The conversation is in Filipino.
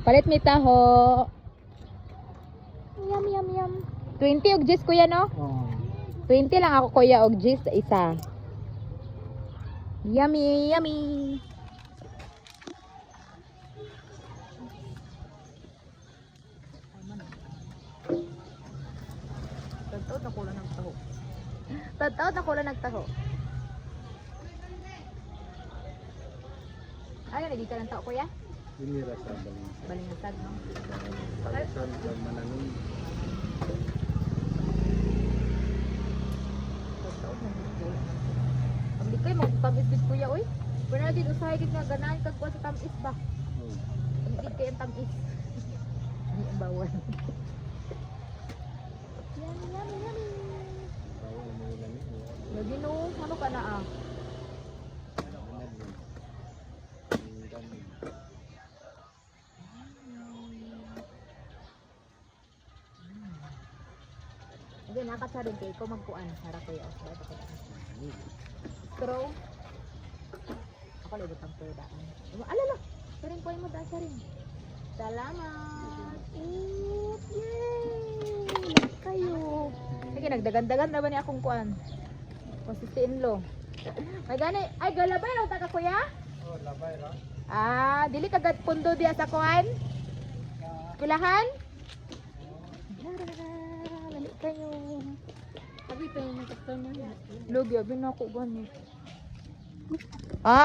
Palit mi taho. Yum, yum, yum. 20 og gis kuya no? Oh. 20 lang ako kuya og gis isa. Yummy, yummy. Tataw na kulang ng taho. Tataw na kulang ng taho. Ay, nagiging ka ng tao kuya? Binira sa baling. Balingtag no? Palisan sa mananong. Tataw na nito. Ang di kayo magtamis-bis kuya oy. Pero natin usahay gid nga ganahan kag kuha sa tamis ba? Oh. Ang di kayo ang tamis. Hindi ang bawal. Yummy, yummy, yummy. Bawal mo lang eh. Lagi no, ano ka na ah? Hindi, nakasarin kayo. Ikaw magkuan. Harap kayo. Ba't ako daan? Straw. Ako lang itang pwedaan. Alala! Sarin ko mo daan sarin. Salamat! Eat! Yay! Like kayo. Sige, nagdagan-dagan na ba niya akong kuan? Consistent-in-law. May gani. Ay, galabay lang taka kuya? Oh, labay ra. Ah, dili kagad pundo diya sa kuan? Kulahan? Lali kayo. Sabi pa yung nagkakta mo. Lugi, abin ako gani. Ah,